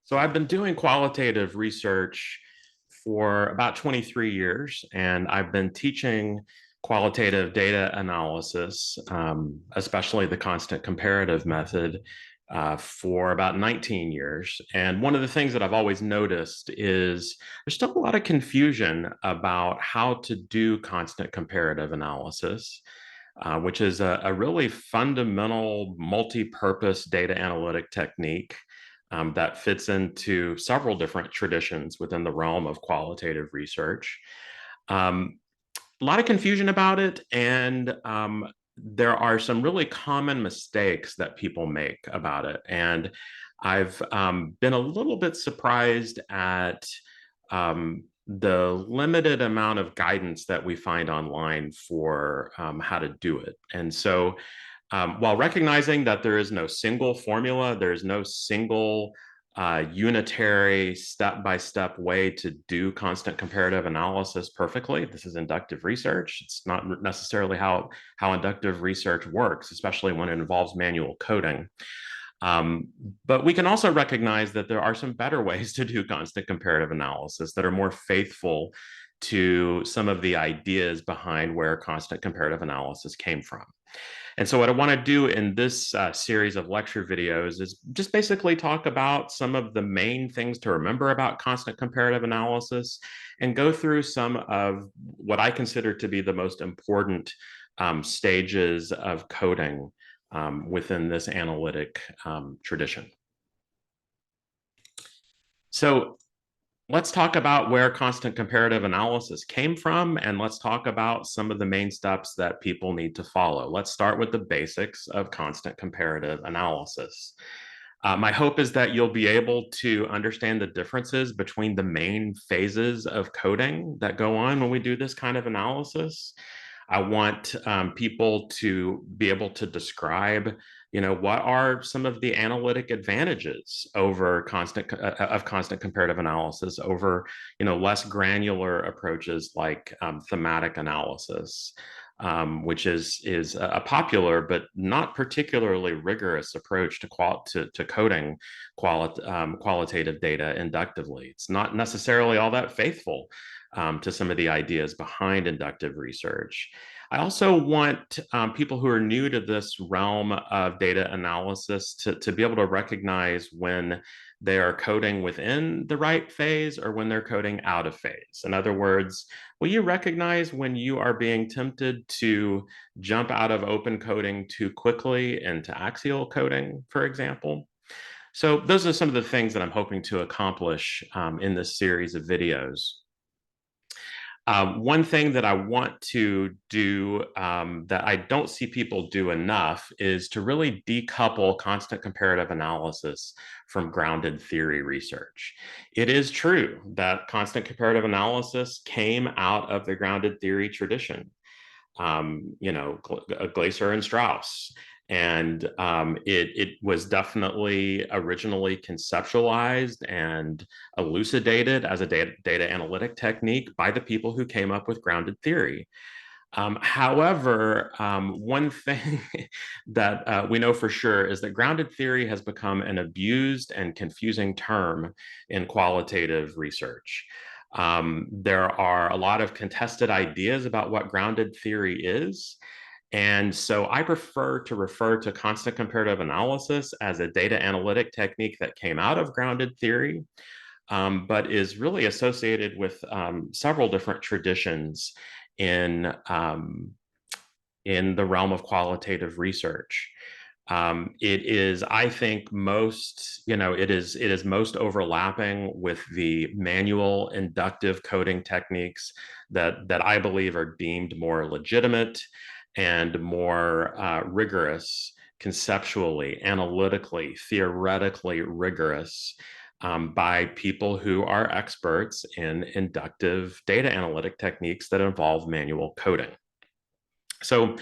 So I've been doing qualitative research for about 23 years, and I've been teaching qualitative data analysis, especially the constant comparative method, for about 19 years. And one of the things that I've always noticed is there's still a lot of confusion about how to do constant comparative analysis. Which is a really fundamental multi-purpose data analytic technique that fits into several different traditions within the realm of qualitative research. Um, a lot of confusion about it, and there are some really common mistakes that people make about it. And I've been a little bit surprised at the limited amount of guidance that we find online for how to do it. And so, while recognizing that there is no single formula, there's no single unitary step-by-step way to do constant comparative analysis perfectly. This is inductive research. It's not necessarily how inductive research works, especially when it involves manual coding. Um, but we can also recognize that there are some better ways to do constant comparative analysis that are more faithful to some of the ideas behind where constant comparative analysis came from. And so what I want to do in this series of lecture videos is just basically talk about some of the main things to remember about constant comparative analysis and go through some of what I consider to be the most important stages of coding within this analytic tradition. So let's talk about where constant comparative analysis came from, and let's talk about some of the main steps that people need to follow. Let's start with the basics of constant comparative analysis. My hope is that you'll be able to understand the differences between the main phases of coding that go on when we do this kind of analysis. I want people to be able to describe, what are some of the analytic advantages over constant comparative analysis over, less granular approaches like thematic analysis, which is a popular but not particularly rigorous approach to coding qualitative data inductively. It's not necessarily all that faithful to some of the ideas behind inductive research. I also want people who are new to this realm of data analysis to be able to recognize when they are coding within the right phase or when they're coding out of phase. In other words, will you recognize when you are being tempted to jump out of open coding too quickly into axial coding, for example? So those are some of the things that I'm hoping to accomplish in this series of videos. One thing that I want to do that I don't see people do enough is to really decouple constant comparative analysis from grounded theory research. It is true that constant comparative analysis came out of the grounded theory tradition. Glaser and Strauss. And it was definitely originally conceptualized and elucidated as a data analytic technique by the people who came up with grounded theory. However, one thing that we know for sure is that grounded theory has become an abused and confusing term in qualitative research. There are a lot of contested ideas about what grounded theory is. And so I prefer to refer to constant comparative analysis as a data analytic technique that came out of grounded theory, but is really associated with several different traditions in, in the realm of qualitative research. It is, I think, it is most overlapping with the manual inductive coding techniques that I believe are deemed more legitimate and more rigorous, conceptually, analytically, theoretically rigorous by people who are experts in inductive data analytic techniques that involve manual coding. So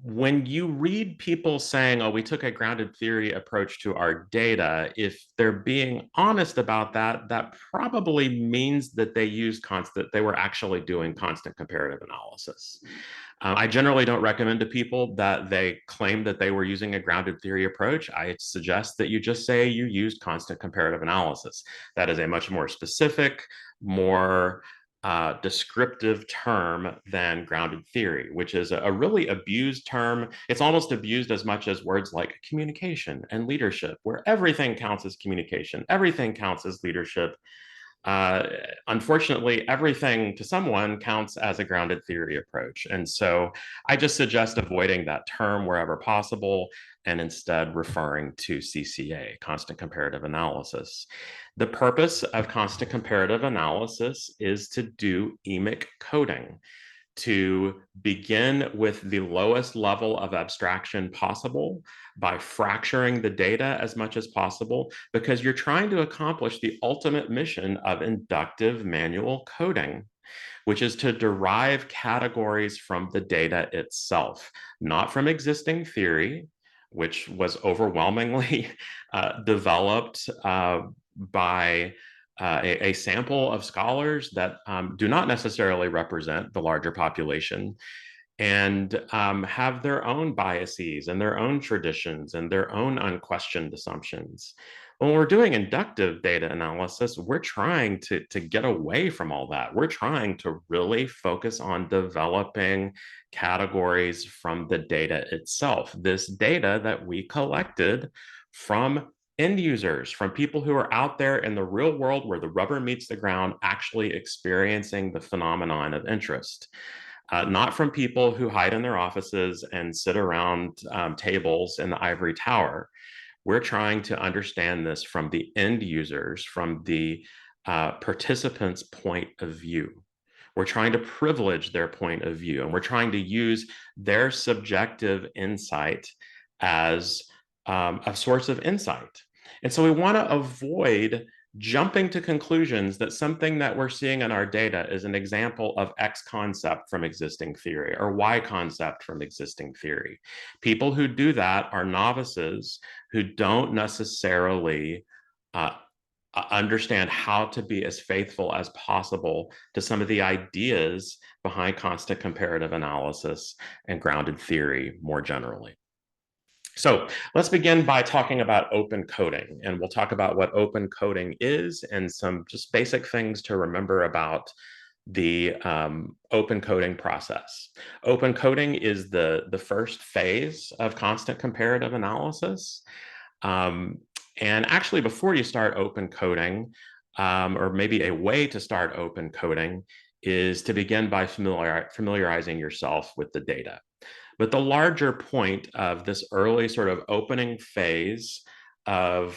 when you read people saying, oh, we took a grounded theory approach to our data, if they're being honest about that, that probably means that they were actually doing constant comparative analysis. I generally don't recommend to people that they claim that they were using a grounded theory approach. I suggest that you just say you used constant comparative analysis. That is a much more specific, more descriptive term than grounded theory, which is a really abused term. It's almost abused as much as words like communication and leadership, where everything counts as communication, everything counts as leadership. Uh, Unfortunately, everything to someone counts as a grounded theory approach. And so I just suggest avoiding that term wherever possible and instead referring to CCA, constant comparative analysis. The purpose of constant comparative analysis is to do emic coding, to begin with the lowest level of abstraction possible by fracturing the data as much as possible, because you're trying to accomplish the ultimate mission of inductive manual coding, which is to derive categories from the data itself, not from existing theory, which was overwhelmingly developed by a sample of scholars that do not necessarily represent the larger population and have their own biases and their own traditions and their own unquestioned assumptions. When we're doing inductive data analysis, we're trying to get away from all that. We're trying to really focus on developing categories from the data itself, this data that we collected from end users, from people who are out there in the real world where the rubber meets the ground, actually experiencing the phenomenon of interest. Not from people who hide in their offices and sit around tables in the ivory tower. We're trying to understand this from the end users, from the participants' point of view. We're trying to privilege their point of view, and we're trying to use their subjective insight as a source of insight. And so we want to avoid jumping to conclusions that something that we're seeing in our data is an example of X concept from existing theory or Y concept from existing theory. People who do that are novices who don't necessarily understand how to be as faithful as possible to some of the ideas behind constant comparative analysis and grounded theory more generally. So let's begin by talking about open coding, and we'll talk about what open coding is and some just basic things to remember about the open coding process. Open coding is the first phase of constant comparative analysis. And actually, before you start open coding, or maybe a way to start open coding, is to begin by familiarizing yourself with the data. But the larger point of this early sort of opening phase of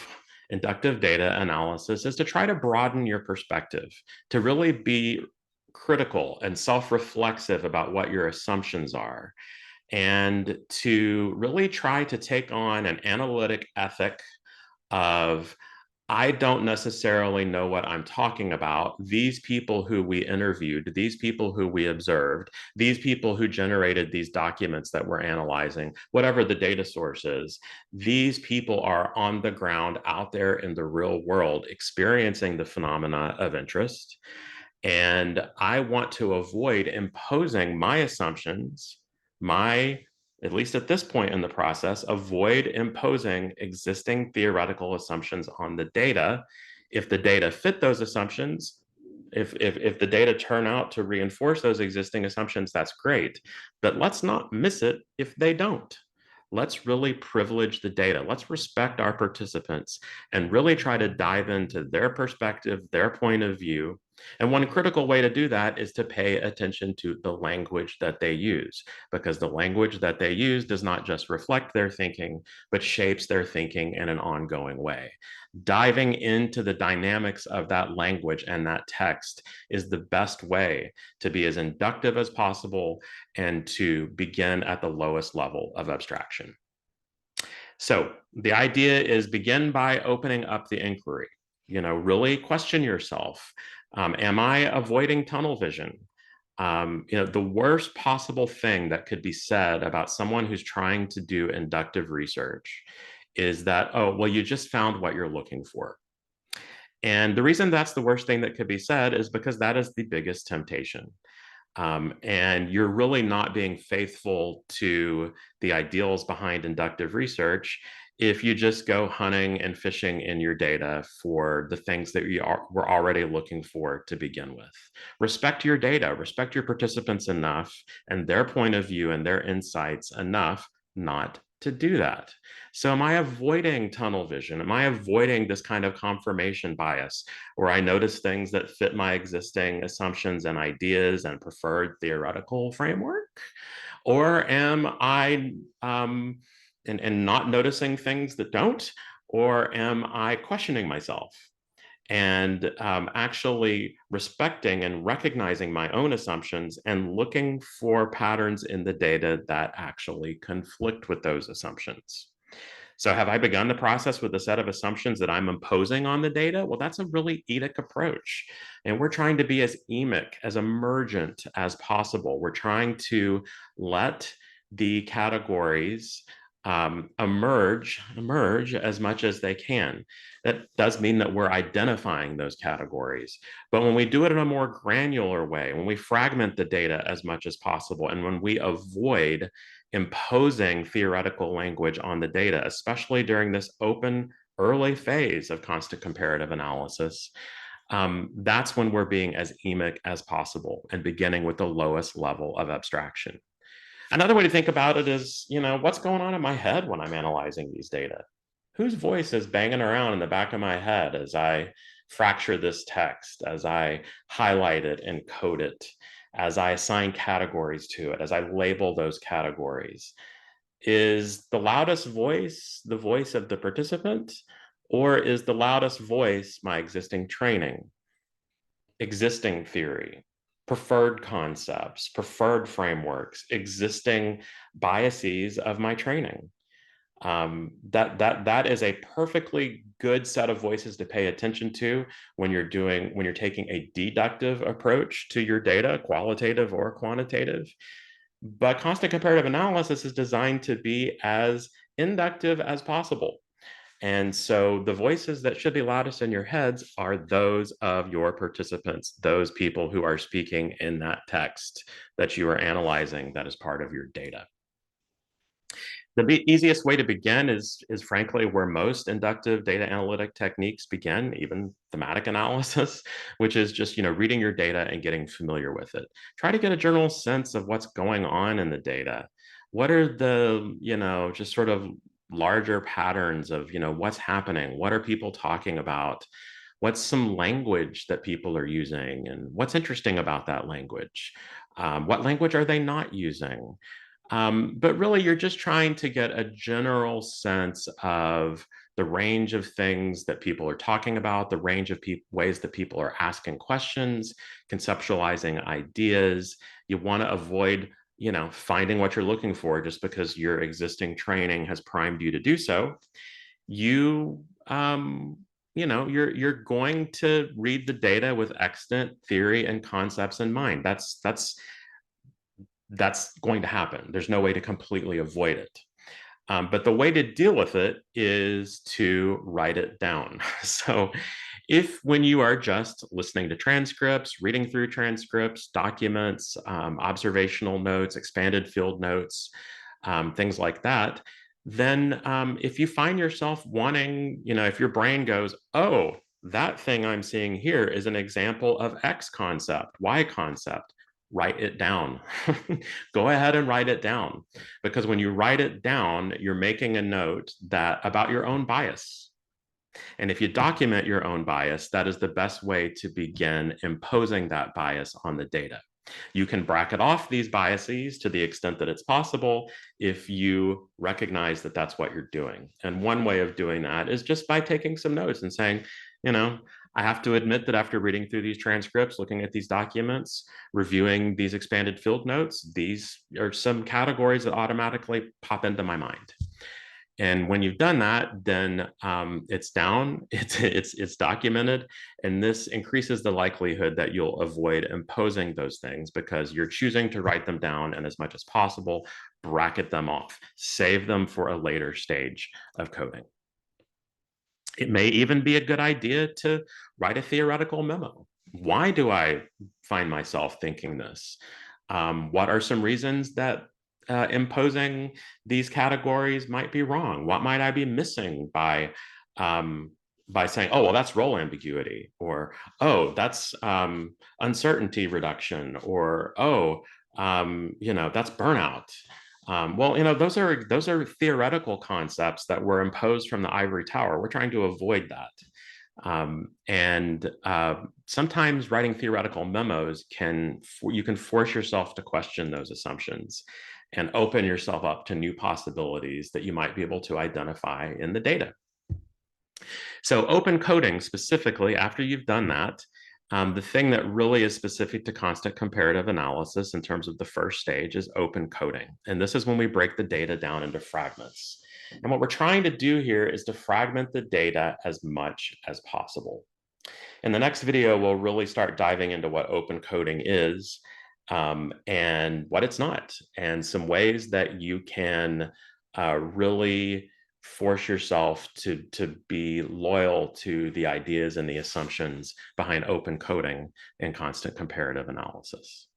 inductive data analysis is to try to broaden your perspective, to really be critical and self-reflexive about what your assumptions are, and to really try to take on an analytic ethic of, I don't necessarily know what I'm talking about. These people who we interviewed, these people who we observed, these people who generated these documents that we're analyzing, whatever the data source is, these people are on the ground out there in the real world experiencing the phenomena of interest. And I want to avoid imposing my assumptions, at least at this point in the process, avoid imposing existing theoretical assumptions on the data. If the data fit those assumptions, if the data turn out to reinforce those existing assumptions, that's great. But let's not miss it if they don't. Let's really privilege the data. Let's respect our participants and really try to dive into their perspective, their point of view. And one critical way to do that is to pay attention to the language that they use, because the language that they use does not just reflect their thinking, but shapes their thinking in an ongoing way. Diving into the dynamics of that language and that text is the best way to be as inductive as possible and to begin at the lowest level of abstraction. So the idea is begin by opening up the inquiry. Really question yourself. Am I avoiding tunnel vision? The worst possible thing that could be said about someone who's trying to do inductive research is that, oh, well, you just found what you're looking for. And the reason that's the worst thing that could be said is because that is the biggest temptation. And you're really not being faithful to the ideals behind inductive research if you just go hunting and fishing in your data for the things that were already looking for to begin with. Respect your data, respect your participants enough and their point of view and their insights enough not to do that. So am I avoiding tunnel vision? Am I avoiding this kind of confirmation bias where I notice things that fit my existing assumptions and ideas and preferred theoretical framework? Or am I and not noticing things that don't? Or am I questioning myself and actually respecting and recognizing my own assumptions and looking for patterns in the data that actually conflict with those assumptions? So have I begun the process with a set of assumptions that I'm imposing on the data? Well, that's a really EDIC approach. And we're trying to be as emic, as emergent as possible. We're trying to let the categories emerge as much as they can. That does mean that we're identifying those categories. But when we do it in a more granular way, when we fragment the data as much as possible, and when we avoid imposing theoretical language on the data, especially during this open early phase of constant comparative analysis, that's when we're being as emic as possible and beginning with the lowest level of abstraction. Another way to think about it is, what's going on in my head when I'm analyzing these data? Whose voice is banging around in the back of my head as I fracture this text, as I highlight it and code it, as I assign categories to it, as I label those categories? Is the loudest voice the voice of the participant, or is the loudest voice my existing training, existing theory, preferred concepts, preferred frameworks, existing biases of my training? That is a perfectly good set of voices to pay attention to when you're taking a deductive approach to your data, qualitative or quantitative. But constant comparative analysis is designed to be as inductive as possible. And so the voices that should be loudest in your heads are those of your participants, those people who are speaking in that text that you are analyzing that is part of your data. The easiest way to begin is frankly where most inductive data analytic techniques begin, even thematic analysis, which is just reading your data and getting familiar with it. Try to get a general sense of what's going on in the data. What are the just sort of larger patterns of what's happening? What are people talking about? What's some language that people are using, and what's interesting about that language? What language are they not using? But really, you're just trying to get a general sense of the range of things that people are talking about, the range of ways that people are asking questions, conceptualizing ideas. You want to avoid, finding what you're looking for just because your existing training has primed you to do so. You're going to read the data with extant theory and concepts in mind. That's going to happen. There's no way to completely avoid it. But the way to deal with it is to write it down. So if when you are just listening to transcripts, reading through transcripts, documents, observational notes, expanded field notes, things like that, then if you find yourself wanting, if your brain goes, oh, that thing I'm seeing here is an example of X concept, Y concept, write it down. Go ahead and write it down, because when you write it down, you're making a note about your own bias. And if you document your own bias, that is the best way to begin imposing that bias on the data. You can bracket off these biases to the extent that it's possible if you recognize that that's what you're doing. And one way of doing that is just by taking some notes and saying, I have to admit that after reading through these transcripts, looking at these documents, reviewing these expanded field notes, these are some categories that automatically pop into my mind. And when you've done that, then it's down, it's documented, and this increases the likelihood that you'll avoid imposing those things because you're choosing to write them down and as much as possible, bracket them off, save them for a later stage of coding. It may even be a good idea to write a theoretical memo. Why do I find myself thinking this? What are some reasons that imposing these categories might be wrong? What might I be missing by saying, oh, well, that's role ambiguity, or oh, that's uncertainty reduction, or oh, that's burnout. Well, those are theoretical concepts that were imposed from the ivory tower. We're trying to avoid that. And sometimes writing theoretical memos you can force yourself to question those assumptions and open yourself up to new possibilities that you might be able to identify in the data. So open coding specifically, after you've done that, the thing that really is specific to constant comparative analysis in terms of the first stage is open coding. And this is when we break the data down into fragments. And what we're trying to do here is to fragment the data as much as possible. In the next video, we'll really start diving into what open coding is and what it's not, and some ways that you can really force yourself to be loyal to the ideas and the assumptions behind open coding and constant comparative analysis.